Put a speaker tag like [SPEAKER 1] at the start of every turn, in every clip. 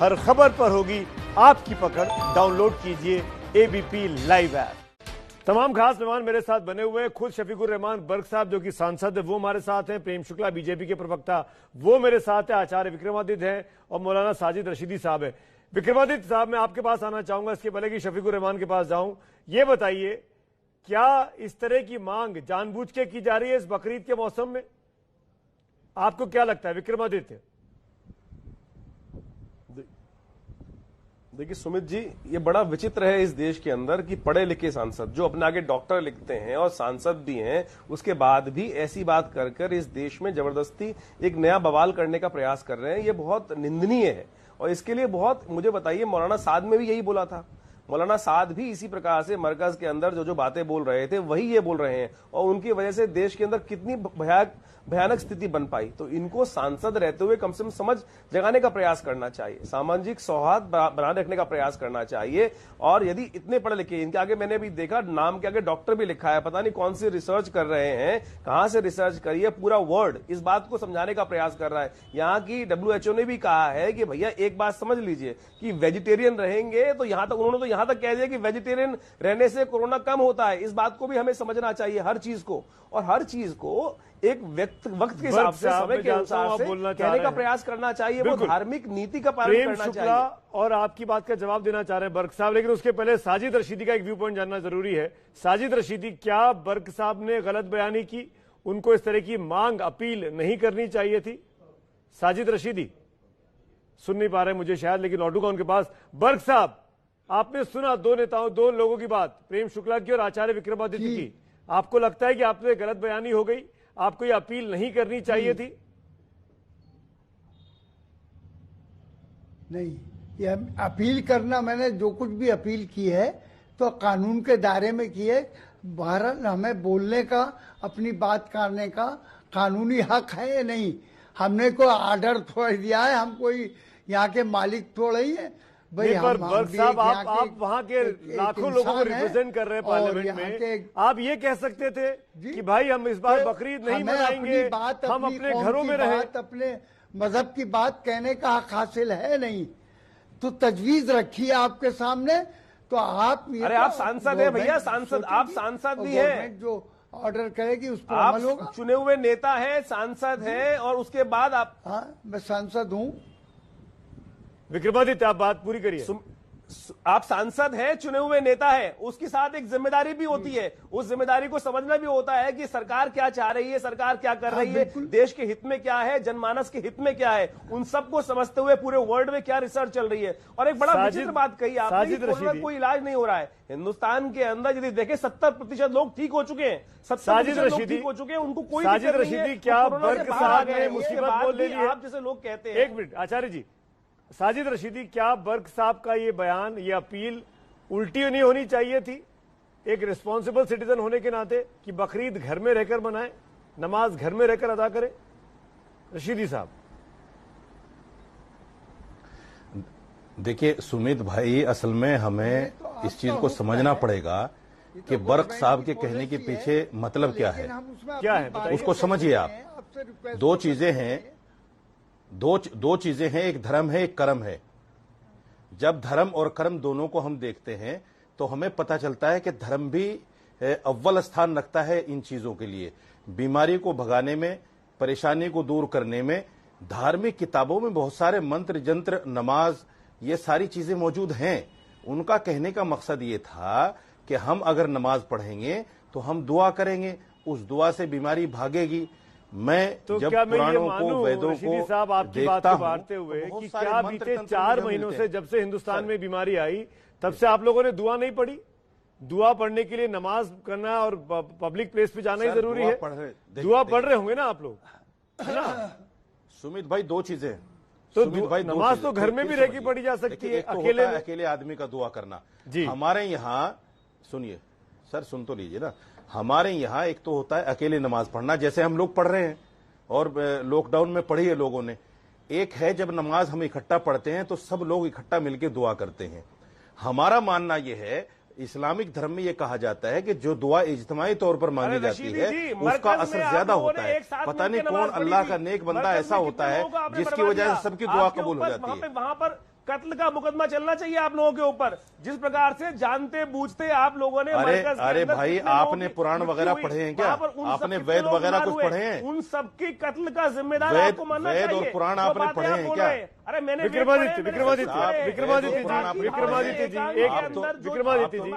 [SPEAKER 1] हर खबर पर होगी आपकी पकड़। डाउनलोड कीजिए एबीपी लाइव ऐप। तमाम खास मेहमान मेरे साथ बने हुए हैं। खुद शफीकुर रहमान बर्क साहब जो कि सांसद है वो हमारे साथ हैं। प्रेम शुक्ला बीजेपी के प्रवक्ता वो मेरे साथ है। आचार्य विक्रमादित्य हैं और मौलाना साजिद रशीदी साहब है। विक्रमादित्य साहब मैं आपके पास आना चाहूंगा इसके पहले कि शफीकुर रहमान के पास जाऊं। ये बताइए क्या इस तरह की मांग जानबूझ के की जा रही है इस बकरीद के मौसम में? आपको क्या लगता है विक्रमादित्य?
[SPEAKER 2] देखिए सुमित जी, ये बड़ा विचित्र है इस देश के अंदर कि पढ़े लिखे सांसद जो अपने आगे डॉक्टर लिखते हैं और सांसद भी हैं, उसके बाद भी ऐसी बात कर कर इस देश में जबरदस्ती एक नया बवाल करने का प्रयास कर रहे हैं। ये बहुत निंदनीय है और इसके लिए बहुत मुझे बताइए, मौलाना साद में भी यही बोला था। मौलाना साद भी इसी प्रकार से मरकज के अंदर जो जो बातें बोल रहे थे वही ये बोल रहे हैं और उनकी वजह से देश के अंदर कितनी भयानक स्थिति बन पाई। तो इनको सांसद रहते हुए कम से कम समझ जगाने का प्रयास करना चाहिए, सामाजिक सौहार्द बनाए रखने का प्रयास करना चाहिए। और यदि इतने पढ़े लिखे, इनके आगे मैंने भी देखा नाम के आगे डॉक्टर भी लिखा है, पता नहीं कौन सी रिसर्च कर रहे हैं, कहां से रिसर्च करी है, पूरा वर्ल्ड इस बात को समझाने का प्रयास कर रहा है। यहाँ की WHO ने भी कहा है कि भैया एक बात समझ लीजिए कि वेजिटेरियन रहेंगे तो यहां तक उन्होंने तो यहां तक कह दिया कि वेजिटेरियन रहने से कोरोना कम होता है। इस बात को भी हमें समझना चाहिए, हर चीज को, और हर चीज को एक वक्त के हिसाब से, समय के अनुसार से कहने का प्रयास करना चाहिए। वो धार्मिक नीति का पालन करना चाहिए।
[SPEAKER 1] और आपकी बात का जवाब देना चाह रहे हैं बर्क साहब, लेकिन उसके पहले साजिद रशीदी का एक व्यू पॉइंट जानना जरूरी है। साजिद रशीदी, क्या बर्क साहब ने गलत बयानी की? उनको इस तरह की मांग अपील नहीं करनी चाहिए थी? साजिद रशीदी सुन नहीं पा रहे मुझे शायद, लेकिन लौटूंगा उनके पास। बर्क साहब, आपने सुना दो लोगों की बात, प्रेम शुक्ला की और आचार्य विक्रमादित्य की। आपको लगता है कि आपसे गलत बयानी हो गई, आपको ये अपील नहीं करनी चाहिए थी?
[SPEAKER 3] नहीं, ये अपील करना, मैंने जो कुछ भी अपील की है तो कानून के दायरे में की है। भारत हमें बोलने का, अपनी बात करने का कानूनी हक है या नहीं। हमने कोई ऑर्डर थोड़ा दिया है, हम कोई यहाँ के मालिक थोड़ा ही है भाई।
[SPEAKER 1] बर्क साहब, आप वहां के लाखों लोगों को रिप्रेजेंट कर रहे हैं पार्लियामेंट में। आप ये कह सकते थे कि भाई हम इस बार बकरीद नहीं मनाएंगे, हम अपने घरों में रहें।
[SPEAKER 3] अपने मजहब की बात कहने का हक हासिल है नहीं, तो तजवीज रखी है आपके सामने। तो आप,
[SPEAKER 2] अरे आप सांसद है भैया, सांसद, आप सांसद भी हैं,
[SPEAKER 3] जो ऑर्डर करेगी उस पर
[SPEAKER 2] आप
[SPEAKER 3] अमल होगा।
[SPEAKER 2] चुने हुए नेता हैं, सांसद हैं, और उसके बाद आप।
[SPEAKER 3] हाँ, मैं सांसद हूँ।
[SPEAKER 1] विक्रमादित्य, आप बात पूरी करिए।
[SPEAKER 2] आप सांसद हैं, चुने हुए नेता है, उसके साथ एक जिम्मेदारी भी होती है। उस जिम्मेदारी को समझना भी होता है कि सरकार क्या चाह रही है, सरकार क्या कर रही है, देश के हित में क्या है, जनमानस के हित में क्या है, उन सबको समझते हुए पूरे वर्ल्ड में क्या रिसर्च चल रही है। और एक बड़ा विचित्र बात कही आपने, कोरोना कोई इलाज नहीं हो रहा है। हिंदुस्तान के अंदर यदि देखें 70% लोग ठीक हो चुके हैं, 70% लोग ठीक हो चुके हैं, उनको कोई दिक्कत नहीं है।
[SPEAKER 1] क्या बर्क साहब ने मुसीबत बोल ली?
[SPEAKER 2] आप जैसे लोग कहते हैं।
[SPEAKER 1] एक मिनट आचार्य जी, साजिद रशीदी, क्या बर्क साहब का ये बयान, ये अपील उल्टी नहीं होनी चाहिए थी एक रिस्पॉन्सिबल सिटीजन होने के नाते कि बकरीद घर में रहकर मनाएं, नमाज घर में रहकर अदा करें? रशीदी साहब।
[SPEAKER 4] देखिए सुमित भाई, असल में हमें इस चीज को समझना पड़ेगा कि बर्क साहब के कहने के पीछे मतलब क्या है।
[SPEAKER 1] क्या है
[SPEAKER 4] उसको समझिए आप। दो चीजें हैं, दो चीजें हैं, एक धर्म है, एक कर्म है। जब धर्म और कर्म दोनों को हम देखते हैं तो हमें पता चलता है कि धर्म भी अव्वल स्थान रखता है इन चीजों के लिए। बीमारी को भगाने में, परेशानी को दूर करने में धार्मिक किताबों में बहुत सारे मंत्र, जंत्र, नमाज, ये सारी चीजें मौजूद हैं। उनका कहने का मकसद ये था कि हम अगर नमाज पढ़ेंगे तो हम दुआ करेंगे, उस दुआ से बीमारी भागेगी। मैं
[SPEAKER 1] तो
[SPEAKER 4] जब
[SPEAKER 1] क्या मैं ये
[SPEAKER 4] पुराणों को, वेदों को
[SPEAKER 1] साहब आपकी बात को बांटते हुए कि क्या बीते 4 महीनों से, जब से हिंदुस्तान में बीमारी आई तब से आप लोगों ने दुआ नहीं पढ़ी? दुआ पढ़ने के लिए नमाज करना और पब्लिक प्लेस पे जाना ही जरूरी है। दुआ पढ़ रहे होंगे ना आप लोग, है ना?
[SPEAKER 4] सुमित भाई, दो चीजें
[SPEAKER 1] तो नमाज तो घर में भी रहकर पढ़ी जा सकती है।
[SPEAKER 4] अकेले आदमी का दुआ करना जी। हमारे यहाँ, सुनिए सर, सुन तो लीजिए ना, हमारे यहाँ एक तो होता है अकेले नमाज पढ़ना, जैसे हम लोग पढ़ रहे हैं और लॉकडाउन में पढ़ी है लोगों ने। एक है जब नमाज हम इकट्ठा पढ़ते हैं तो सब लोग इकट्ठा मिलकर दुआ करते हैं। हमारा मानना यह है, इस्लामिक धर्म में यह कहा जाता है कि जो दुआ इज्तिमाई तौर पर मांगी जाती है उसका असर ज्यादा होता है। पता नहीं कौन अल्लाह का नेक बंदा ऐसा होता है जिसकी वजह से सबकी दुआ कबूल हो जाती है।
[SPEAKER 2] वहां पर कत्ल का मुकदमा चलना चाहिए आप लोगों के ऊपर। जिस प्रकार से जानते बूझते आप लोगों ने
[SPEAKER 4] अरे भाई, आपने पुराण वगैरह पढ़े हैं क्या? आपने वेद वगैरह कुछ पढ़े हैं?
[SPEAKER 2] उन सबकी कत्ल का जिम्मेदार आपको मानना चाहिए।
[SPEAKER 4] वेद और पुराण आपने पढ़े हैं क्या?
[SPEAKER 2] अरे मैंने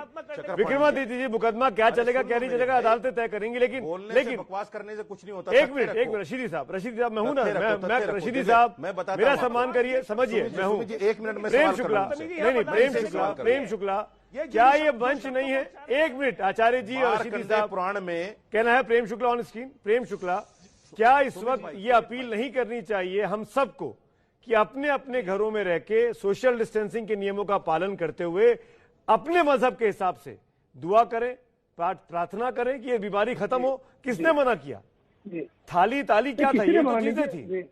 [SPEAKER 1] विक्रमादित्य जी, मुकदमा क्या चलेगा क्या नहीं चलेगा अदालतें तय करेंगी, लेकिन
[SPEAKER 4] बकवास करने से कुछ नहीं होता।
[SPEAKER 1] एक मिनट रशीदी साहब, मैं हूं ना, मैं रशीदी साहब, मेरा सम्मान करिए, समझिए मैं हूं।
[SPEAKER 4] एक मिनट में
[SPEAKER 1] प्रेम शुक्ला, नहीं प्रेम शुक्ला, क्या ये मंच नहीं है? एक मिनट आचार्य जी और रशीदी साहब,
[SPEAKER 4] पुराण में
[SPEAKER 1] कहना है प्रेम शुक्ला ऑन स्क्रीन। प्रेम शुक्ला, क्या इस वक्त ये अपील नहीं करनी चाहिए हम सबको कि अपने अपने घरों में रह के सोशल डिस्टेंसिंग के नियमों का पालन करते हुए अपने मजहब के हिसाब से दुआ करें, प्रार्थना करें कि ये बीमारी खत्म हो? किसने मना किया? थाली ताली क्या था? ये तो चीजें थी।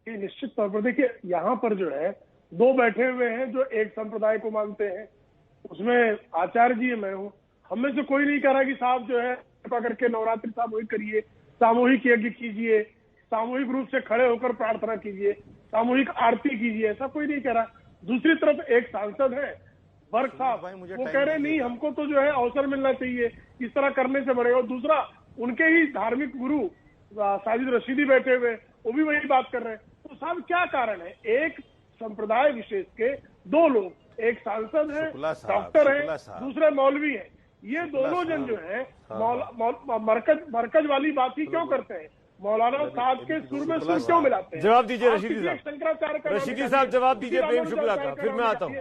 [SPEAKER 5] निश्चित तौर पर देखिए, यहाँ पर जो है दो बैठे हुए हैं जो एक संप्रदाय को मानते हैं, उसमें आचार्य जी मैं हूँ। हम में से कोई नहीं कह रहा कि साहब जो है कृपा करके नवरात्रि सामूहिक करिए, सामूहिक यज्ञ कीजिए, सामूहिक रूप से खड़े होकर प्रार्थना कीजिए, सामूहिक आरती कीजिए, ऐसा कोई नहीं कह रहा। दूसरी तरफ एक सांसद है बर्क साहब, वो कह रहे नहीं हमको तो जो है अवसर मिलना चाहिए, इस तरह करने से बढ़ेगा। दूसरा उनके ही धार्मिक गुरु साजिद रशीदी बैठे हुए, वो भी वही बात कर रहे हैं। तो साहब क्या कारण है? एक संप्रदाय विशेष के दो लोग, एक सांसद है, डॉक्टर है, दूसरे मौलवी है, ये दोनों जन जो है मरकज वाली बात ही क्यों करते हैं? मौलाना साहब के सुर में सुर क्यों मिलाते हैं?
[SPEAKER 1] जवाब दीजिए रशीदी साहब,
[SPEAKER 5] शंकराचार्य का
[SPEAKER 1] रशीदी साहब जवाब दीजिए प्रेम शुक्ला का, फिर मैं आता हूँ।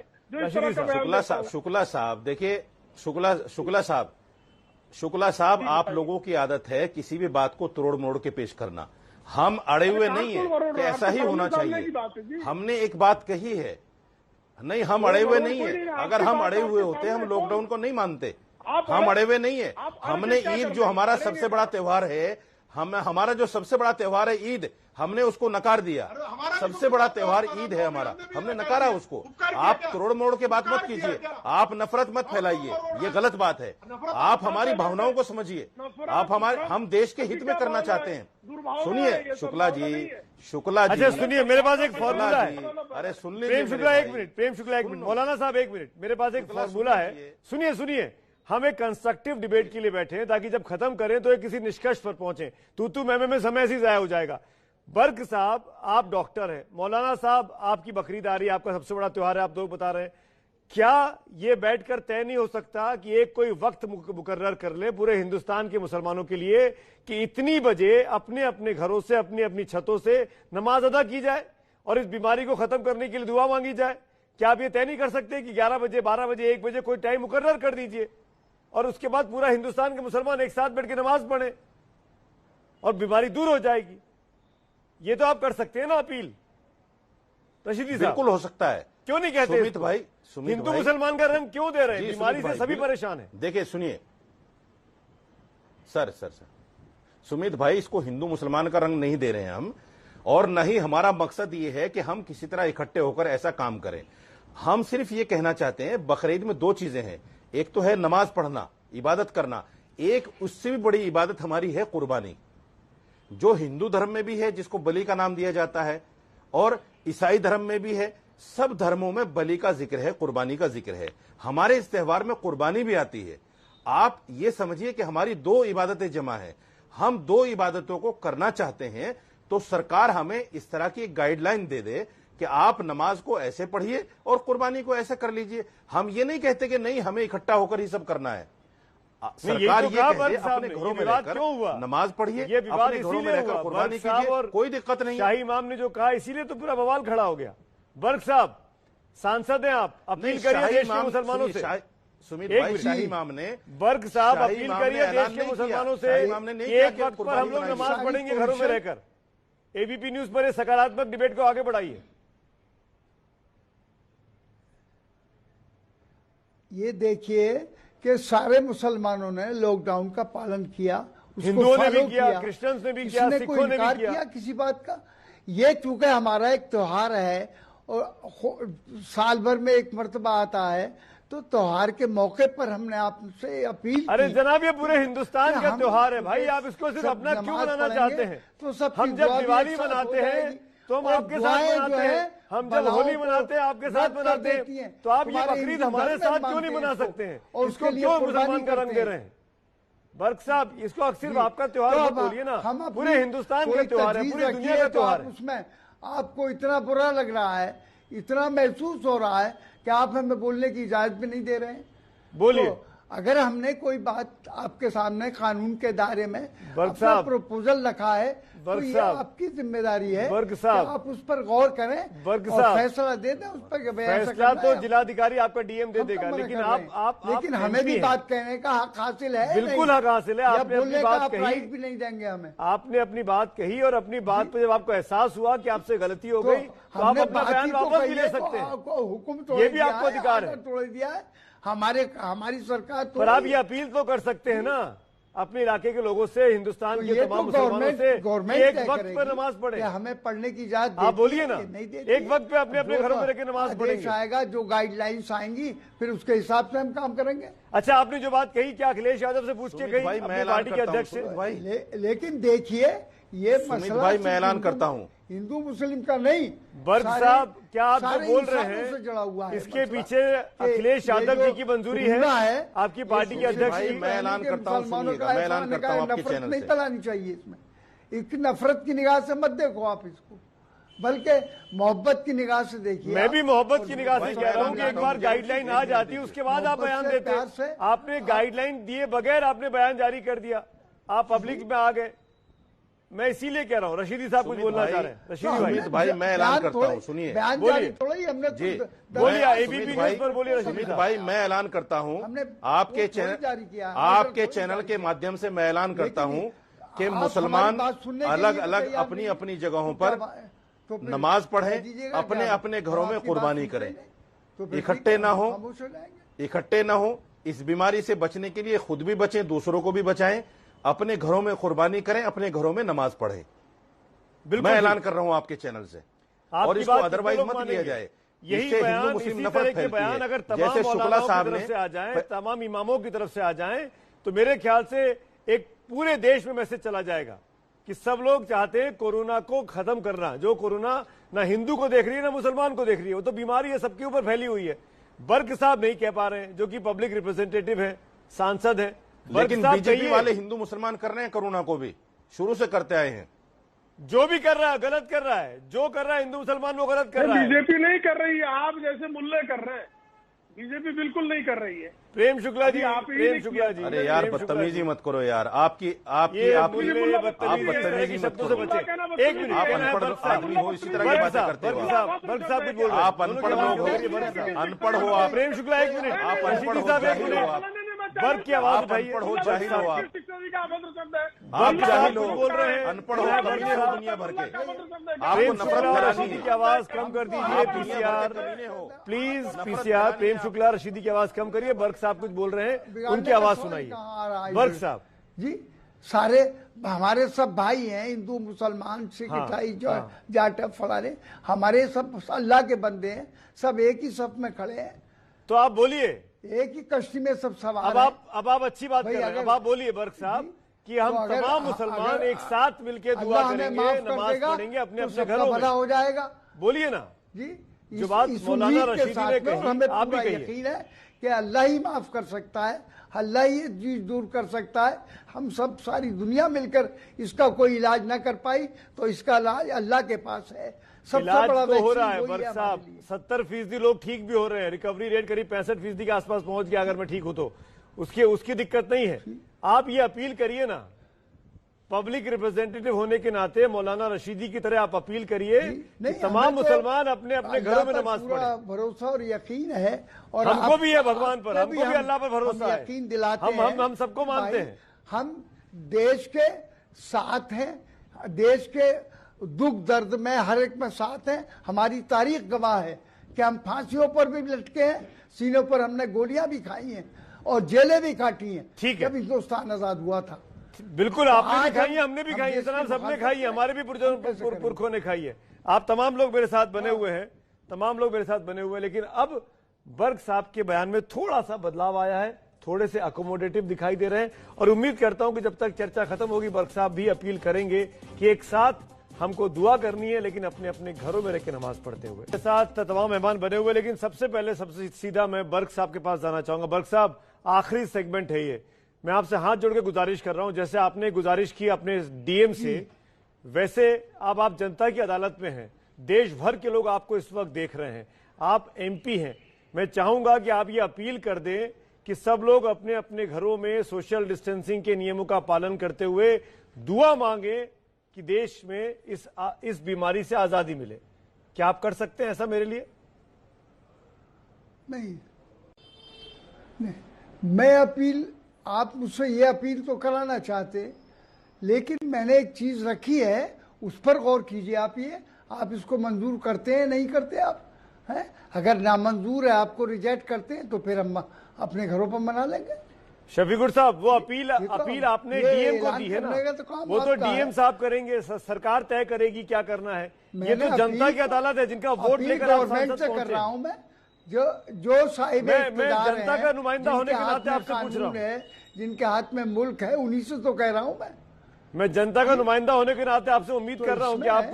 [SPEAKER 4] शुक्ला साहब देखिए, शुक्ला साहब आप लोगों की आदत है किसी भी बात को तोड़ मोड़ के पेश करना। हम अड़े हुए नहीं है कि ऐसा ही होना चाहिए। हमने एक बात कही है, नहीं हम अड़े हुए नहीं है। अगर हम अड़े हुए होते हम लॉकडाउन को नहीं मानते। हम अड़े हुए नहीं है। हमने ईद जो हमारा सबसे बड़ा त्योहार है, हमारा जो सबसे बड़ा त्योहार है ईद, हमने उसको नकार दिया। सबसे बड़ा त्योहार ईद है हमारा, हमने नकारा उसको। आप तोड़ मोड़ के बात मत कीजिए, आप नफरत मत फैलाइए, ये गलत बात है। आप हमारी भावनाओं को समझिए। आप हम देश के हित में करना चाहते हैं। सुनिए शुक्ला जी,
[SPEAKER 1] अच्छा सुनिए, मेरे पास एक फॉर्मूला है।
[SPEAKER 4] अरे सुन लीजिए
[SPEAKER 1] प्रेम शुक्ला एक मिनट, मौलाना साहब एक मिनट, मेरे पास एक फॉर्मूला है। सुनिए, हम एक कंस्ट्रक्टिव डिबेट के लिए बैठे हैं ताकि जब खत्म करें तो एक किसी निष्कर्ष पर पहुंचे। तू मैं समय ऐसे ही जाया हो जाएगा। बर्क साहब आप डॉक्टर हैं, मौलाना साहब आपकी बकरीद आ रही है, आपका सबसे बड़ा त्योहार है, आप दो बता रहे हैं। क्या ये बैठकर तय नहीं हो सकता कि एक कोई वक्त मुकर्रर कर ले पूरे हिंदुस्तान के मुसलमानों के लिए कि इतनी बजे अपने अपने घरों से, अपनी अपनी छतों से नमाज अदा की जाए और इस बीमारी को खत्म करने के लिए दुआ मांगी जाए? क्या आप ये तय नहीं कर सकते कि 11 बजे, 12 बजे, 1 बजे कोई टाइम मुकर्रर कर दीजिए और उसके बाद पूरा हिंदुस्तान के मुसलमान एक साथ बैठ के नमाज पढ़े और बीमारी दूर हो जाएगी? ये तो आप कर सकते हैं ना अपील, रशीदी साहब।
[SPEAKER 4] बिल्कुल हो सकता है,
[SPEAKER 1] क्यों नहीं कहते?
[SPEAKER 4] सुमित भाई,
[SPEAKER 1] हिंदू मुसलमान का रंग क्यों दे रहे हैं? बीमारी से सभी परेशान हैं।
[SPEAKER 4] देखिए सुनिए सर, सुमित भाई, इसको हिंदू मुसलमान का रंग नहीं दे रहे हैं हम, और न ही हमारा मकसद ये है कि हम किसी तरह इकट्ठे होकर ऐसा काम करें। हम सिर्फ ये कहना चाहते हैं, बकरीद में दो चीजें हैं। एक तो है नमाज पढ़ना, इबादत करना, एक उससे भी बड़ी इबादत हमारी है कुर्बानी, जो हिंदू धर्म में भी है, जिसको बलि का नाम दिया जाता है, और ईसाई धर्म में भी है। सब धर्मों में बलि का जिक्र है, कुर्बानी का जिक्र है। हमारे इस त्योहार में कुर्बानी भी आती है। आप ये समझिए कि हमारी दो इबादतें जमा है। हम दो इबादतों को करना चाहते हैं तो सरकार हमें इस तरह की एक गाइडलाइन दे दे कि आप नमाज को ऐसे पढ़िए और कुर्बानी को ऐसे कर लीजिए। हम ये नहीं कहते कि नहीं हमें इकट्ठा होकर ही सब करना है। सरकार ये कहती है अपने घरों में रहकर नमाज पढ़िए, अपने घरों में रहकर कुर्बानी कीजिए, कोई दिक्कत नहीं।
[SPEAKER 1] शाही इमाम ने जो कहा इसीलिए तो पूरा बवाल खड़ा हो गया। बर्क साहब सांसद हैं, आप अपील करिए देश के मुसलमानों से।
[SPEAKER 4] सुमित भाई, शाही इमाम ने,
[SPEAKER 1] बर्क साहब अपील करिए देश के मुसलमानों से, एक वक्त पर हम लोग नमाज पढ़ेंगे घरों में रहकर। एबीपी न्यूज पर सकारात्मक डिबेट को आगे बढ़ाइए।
[SPEAKER 3] ये देखिए कि सारे मुसलमानों ने लॉकडाउन का पालन किया,
[SPEAKER 1] हिंदुओं ने भी किया, क्रिश्चियंस ने भी किया, सिखों ने भी किया
[SPEAKER 3] किसी बात का। ये चूंकि हमारा एक त्योहार है और साल भर में एक मर्तबा आता है, तो त्योहार के मौके पर हमने आपसे अपील।
[SPEAKER 1] अरे जनाब, ये पूरे हिंदुस्तान का त्योहार है भाई, आप इसको सिर्फ अपना क्यों बनाना चाहते हैं?
[SPEAKER 3] तो सब
[SPEAKER 1] हम जब दिवाली मनाते हैं तो हम आपके साथ मनाते हैं, हम जब होली मनाते हैं आपके साथ मनाते हैं, तो आप ये बकरीद हमारे साथ क्यों नहीं मना सकते हैं?
[SPEAKER 3] और
[SPEAKER 1] इसको क्यों मुसलमान का रंग दे रहे हैं? बर्क साहब, इसको सिर्फ आपका त्योहार मत बोलिए ना, पूरे हिंदुस्तान का त्योहार है, पूरी दुनिया का त्योहार है।
[SPEAKER 3] उसमें आपको इतना बुरा लग रहा है, इतना महसूस हो रहा है कि आप हमें बोलने की इजाजत भी नहीं दे रहे हैं।
[SPEAKER 1] बोलिए।
[SPEAKER 3] अगर हमने कोई बात आपके सामने कानून के दायरे में
[SPEAKER 1] अपना
[SPEAKER 3] प्रपोजल रखा है तो ये आपकी जिम्मेदारी है कि आप उस पर गौर करें और फैसला दे दें उस पर।
[SPEAKER 1] फैसला तो जिलाधिकारी आपका डीएम दे देगा, लेकिन
[SPEAKER 3] हमें भी बात कहने का हक हासिल है।
[SPEAKER 1] बिल्कुल हक हासिल है, आपने अपनी बात कही,
[SPEAKER 3] राइट भी नहीं देंगे हमें।
[SPEAKER 1] आपने अपनी बात कही और अपनी बात पर जब आपको एहसास हुआ कि आपसे गलती हो गई तो आप अपना बयान वापस भी ले सकते हैं।
[SPEAKER 3] हुक्म
[SPEAKER 1] ये भी आपको अधिकार है,
[SPEAKER 3] तोड़ दिया है हमारी सरकार।
[SPEAKER 1] पर आप ये अपील तो कर सकते हैं ना अपने इलाके के लोगों से, हिंदुस्तान के तमाम मुसलमानों से, एक वक्त पर नमाज पढ़े।
[SPEAKER 3] हमें पढ़ने की इजाजत
[SPEAKER 1] आप बोलिए ना, एक वक्त पे अपने अपने घरों में रहकर नमाज पढ़ेंगे।
[SPEAKER 3] आएगा जो गाइडलाइंस आएंगी फिर उसके हिसाब से हम काम करेंगे।
[SPEAKER 1] अच्छा, आपने जो बात कही क्या अखिलेश यादव से पूछ के कही, अपनी पार्टी के अध्यक्ष
[SPEAKER 3] से? लेकिन देखिए ये मसला
[SPEAKER 4] भाई मैं ऐलान करता हूँ,
[SPEAKER 3] हिंदू मुस्लिम का नहीं।
[SPEAKER 1] बर्ग साहब, क्या आप जो बोल रहे
[SPEAKER 3] से जुड़ा हुआ
[SPEAKER 1] हैं
[SPEAKER 3] है
[SPEAKER 1] इसके पीछे अखिलेश यादव जी की मंजूरी है, आपकी पार्टी के अध्यक्ष?
[SPEAKER 4] मैं ऐलान करता हूँ, मैं ऐलान करता हूँ आपके चैनल
[SPEAKER 3] नहीं फैलानी चाहिए इसमें। एक नफरत की निगाह से मत देखो आप इसको, बल्कि मोहब्बत की निगाह से देखिए।
[SPEAKER 1] मैं भी मोहब्बत की निगाह से कह रहा हूँ कि एक बार गाइडलाइन आ जाती है उसके बाद आप बयान देते। आपने गाइडलाइन दिए बगैर आपने बयान जारी कर दिया, आप पब्लिक में आ गए। मैं इसीलिए कह रहा हूँ। रशीदी साहब कुछ बोलना चाह रहे हैं। रशीदी
[SPEAKER 4] भाई मैं ऐलान करता हूँ, सुनिए,
[SPEAKER 1] बोलिए, बोलिए,
[SPEAKER 3] एबीपी
[SPEAKER 1] न्यूज पर बोलिए। रशीदी
[SPEAKER 4] भाई मैं ऐलान करता हूँ, आपके चैनल के माध्यम से मैं ऐलान करता हूँ कि मुसलमान अलग अलग अपनी अपनी जगहों पर नमाज पढ़ें, अपने अपने घरों में कुर्बानी करें, इकट्ठे ना हो। इस बीमारी से बचने के लिए खुद भी बचें, दूसरों को भी बचाएं, अपने घरों में कुर्बानी करें, अपने घरों में नमाज पढ़ें। मैं ऐलान कर रहा हूं आपके चैनल से, और इसको अदरवाइज मत लिया जाए।
[SPEAKER 1] यही बयान, इसी तरह के बयान अगर तमाम मौलानाओं की तरफ से आ जाएं, तमाम इमामों की तरफ से आ जाएं, तो मेरे ख्याल से एक पूरे देश में मैसेज चला जाएगा कि सब लोग चाहते हैं कोरोना को खत्म करना। जो कोरोना ना हिंदू को देख रही है ना मुसलमान को देख रही है, वो तो बीमारी है, सबके ऊपर फैली हुई है। बर्क साहब नहीं कह पा रहे हैं, जो कि पब्लिक रिप्रेजेंटेटिव है, सांसद है।
[SPEAKER 4] लेकिन बीजेपी वाले हिंदू मुसलमान कर रहे हैं, कोरोना को भी शुरू से करते आए हैं।
[SPEAKER 1] जो भी कर रहा है गलत कर रहा है, जो कर रहा है हिंदू मुसलमान वो गलत कर रहा है।
[SPEAKER 5] बीजेपी नहीं कर रही है, आप जैसे मुल्ले कर रहे हैं। बीजेपी बिल्कुल नहीं कर रही है।
[SPEAKER 1] प्रेम शुक्ला जी, प्रेम शुक्ला जी,
[SPEAKER 4] अरे यार बदतमीजी मत करो यार, आपकी बदतमीजी मत करो।
[SPEAKER 1] एक मिनट,
[SPEAKER 4] आप अनपढ़ आदमी हो, इसी तरह की बातें करते हो आप। अनपढ़ लोग हो, अनपढ़ हो आप।
[SPEAKER 1] प्रेम शुक्ला एक मिनट,
[SPEAKER 4] आप अनपढ़ हो, जाहिल हो आप।
[SPEAKER 1] वर्ग की आवाज उठाइए।
[SPEAKER 4] अनपढ़ हो, जाहिल हो आप।
[SPEAKER 1] आप
[SPEAKER 4] जाहिल हो,
[SPEAKER 1] बोल रहे हैं,
[SPEAKER 4] अनपढ़ हो, दुनिया भर के।
[SPEAKER 1] आपको नफरत रशीदी की आवाज कम कर दीजिए। PCR please, PCR Prem Shukla Rashidi की आवाज कम करिए। बर्ग साहब कुछ बोल रहे हैं, उनकी आवाज सुनाइए। बर्ग साहब
[SPEAKER 3] जी, सारे हमारे सब भाई हैं, हिंदू मुसलमान सिख ईसाई जाट फलाने, हमारे सब अल्लाह के बंदे हैं, सब एक ही सफ में खड़े हैं।
[SPEAKER 1] तो आप बोलिए,
[SPEAKER 3] एक ही कश्ती में सब सवार।
[SPEAKER 1] अब आप अच्छी बात कर रहे हैं। अब आप बोलिए बर्ग साहब कि हम तमाम मुसलमान एक साथ मिलकर दुआ करेंगे, नमाज पढ़ेंगे, अपने अपने घरों में
[SPEAKER 3] हो जाएगा।
[SPEAKER 1] बोलिए ना
[SPEAKER 3] जी,
[SPEAKER 1] जो बात मौलाना रशीदी ने कही,
[SPEAKER 3] हमें
[SPEAKER 1] आप भी कहिए।
[SPEAKER 3] यकीन है कि अल्लाह ही माफ कर सकता है, अल्लाह ही ये चीज दूर कर सकता है। हम सब सारी दुनिया मिलकर इसका कोई इलाज ना कर पाई तो इसका इलाज अल्लाह के पास है।
[SPEAKER 1] इलाज तो हो रहा है बर्ग साहब, 70% लोग ठीक भी हो रहे हैं। रिकवरी रेट करीब 65% के आसपास पहुंच गया। अगर मैं ठीक हूं तो उसकी दिक्कत नहीं है। आप ये अपील करिए ना, पब्लिक रिप्रेजेंटेटिव होने के नाते मौलाना रशीदी की तरह आप अपील करिए कि तमाम मुसलमान अपने अपने घरों में नमाज पढ़ें।
[SPEAKER 3] भरोसा और यकीन है, और
[SPEAKER 1] हमको भी है भगवान पर, हमको भी अल्लाह पर भरोसा है,
[SPEAKER 3] यकीन दिलाते हैं।
[SPEAKER 1] हम सबको मानते हैं।
[SPEAKER 3] हम देश के साथ हैं, देश के दुख दर्द में हर एक में साथ हैं। हमारी तारीख गवाह है कि हम फांसियों पर भी लटके हैं, सीनों पर हमने गोलियां भी खाई हैं और जेलें भी काटी हैं।
[SPEAKER 1] ठीक है,
[SPEAKER 3] जब हिंदुस्तान आजाद हुआ था।
[SPEAKER 1] बिल्कुल, आपने भी खाई है, हमने भी खाई है, सबने खाई है, हमारे भी पुरखों ने खाई है। आप तमाम लोग मेरे साथ बने हुए हैं, तमाम लोग मेरे साथ बने हुए हैं। लेकिन अब बर्ग साहब के बयान में थोड़ा सा बदलाव आया है, थोड़े से अकोमोडेटिव दिखाई दे रहे हैं। और उम्मीद करता हूं कि जब तक चर्चा खत्म होगी बर्ग साहब भी अपील करेंगे कि एक साथ हमको दुआ करनी है, लेकिन अपने अपने घरों में रह के नमाज पढ़ते हुए। मेरे साथ तमाम मेहमान बने हुए, लेकिन सबसे पहले सबसे सीधा मैं बर्क साहब के पास जाना चाहूंगा। बर्क साहब, आखिरी सेगमेंट है ये, मैं आपसे हाथ जोड़ के गुजारिश कर रहा हूं, जैसे आपने गुजारिश की अपने डीएम से, वैसे अब आप जनता की अदालत में हैं, देश भर के लोग आपको इस वक्त देख रहे हैं, आप एमपी हैं। मैं चाहूंगा कि आप ये अपील कर दें कि सब लोग अपने अपने घरों में सोशल डिस्टेंसिंग के नियमों का पालन करते हुए दुआ मांगे कि देश में इस बीमारी से आजादी मिले। क्या आप कर सकते हैं ऐसा मेरे लिए?
[SPEAKER 3] नहीं, मैं अपील, आप मुझसे ये अपील तो कराना चाहते, लेकिन मैंने एक चीज रखी है, उस पर गौर कीजिए। आप इसको मंजूर करते हैं, नहीं करते आप हैं? अगर नामंजूर है, आपको रिजेक्ट करते हैं, तो फिर हम अपने घरों पर मना लेंगे।
[SPEAKER 1] शफीकुर साहब, वो अपील आपने डीएम को दी है ना, वो तो डीएम साहब करेंगे, सरकार तय करेगी क्या करना है। ये तो जनता की अदालत है, जिनका वोट लेकर आप
[SPEAKER 3] गवर्नमेंट से कर रहा हूं मैं, जो साहिब
[SPEAKER 1] मैं जनता का नुमाइंदा होने के नाते आपसे पूछ रहा हूँ,
[SPEAKER 3] जिनके हाथ में मुल्क है, उन्हीं से तो कह रहा हूं
[SPEAKER 1] मैं जनता का नुमाइंदा होने के नाते आपसे उम्मीद कर रहा हूं कि आप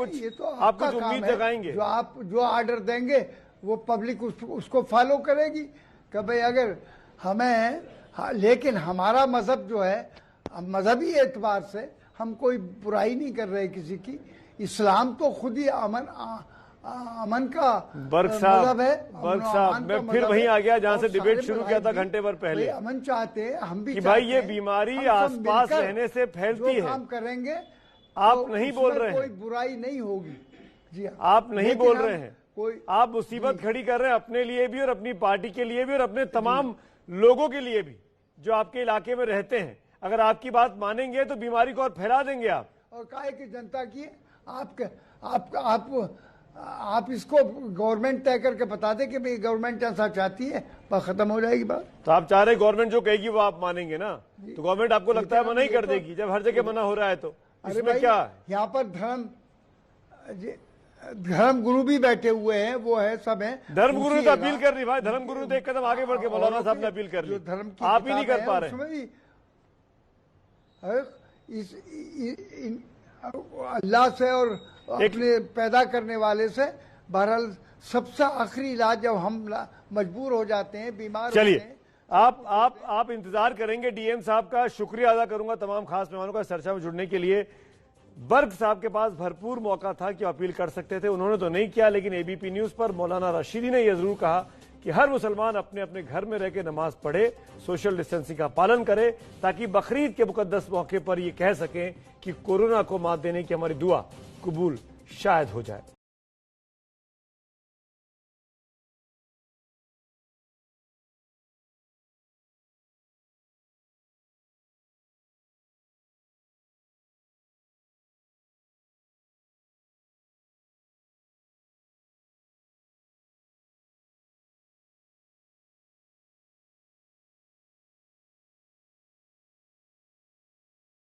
[SPEAKER 1] कुछ उम्मीद जगाएंगे।
[SPEAKER 3] जो आर्डर देंगे वो पब्लिक उसको फॉलो करेगी कि भाई अगर हमें, लेकिन हमारा मजहब जो है, मजहबी एतबार से हम कोई बुराई नहीं कर रहे किसी की। इस्लाम तो खुद ही अमन का मजहब है।
[SPEAKER 1] बर्क साहब, मैं फिर वहीं आ गया जहां से डिबेट शुरू किया था घंटे भर पहले।
[SPEAKER 3] अमन चाहते हैं, हम भी
[SPEAKER 1] कि भाई ये बीमारी आसपास रहने से फैलती है,
[SPEAKER 3] काम करेंगे।
[SPEAKER 1] आप नहीं बोल रहे हैं,
[SPEAKER 3] कोई बुराई नहीं होगी। जी
[SPEAKER 1] आप नहीं बोल रहे हैं, आप मुसीबत खड़ी कर रहे हैं अपने लिए भी और अपनी पार्टी के लिए भी और अपने तमाम लोगों के लिए भी जो आपके इलाके में रहते हैं। अगर आपकी बात मानेंगे तो बीमारी को और फैला देंगे आप।
[SPEAKER 3] और काहे की जनता की आप इसको गवर्नमेंट तय करके बता दे कि भाई गवर्नमेंट ऐसा चाहती है, बस खत्म हो जाएगी बात।
[SPEAKER 1] तो आप चाह रहे गवर्नमेंट जो कहेगी वो आप मानेंगे ना? तो गवर्नमेंट आपको लगता है मना ही कर देगी जब हर जगह मना हो रहा है? तो इसमें क्या है?
[SPEAKER 3] यहाँ पर धर्म गुरु भी बैठे हुए हैं, वो है सब है।
[SPEAKER 1] धर्म गुरु तो अपील कर रही भाई, धर्म गुरु तो एक कदम आगे बढ़ के मौलाना साहब ने अपील कर ली, आप ही नहीं कर पा रहे।
[SPEAKER 3] अल्लाह से और अपने पैदा करने वाले से, बहरहाल सबसे आखिरी इलाज जब हम मजबूर हो जाते हैं, बीमार होते हैं।
[SPEAKER 1] चलिए, आप इंतजार करेंगे डीएम साहब का। शुक्रिया अदा करूंगा तमाम खास मेहमानों का चर्चा में जुड़ने के लिए। बर्क साहब के पास भरपूर मौका था कि अपील कर सकते थे, उन्होंने तो नहीं किया। लेकिन एबीपी न्यूज पर मौलाना रशीदी ने यह जरूर कहा कि हर मुसलमान अपने अपने घर में रह के नमाज पढ़े, सोशल डिस्टेंसिंग का पालन करे, ताकि बकरीद के मुकद्दस मौके पर यह कह सकें कि कोरोना को मात देने की हमारी दुआ कबूल शायद हो जाए।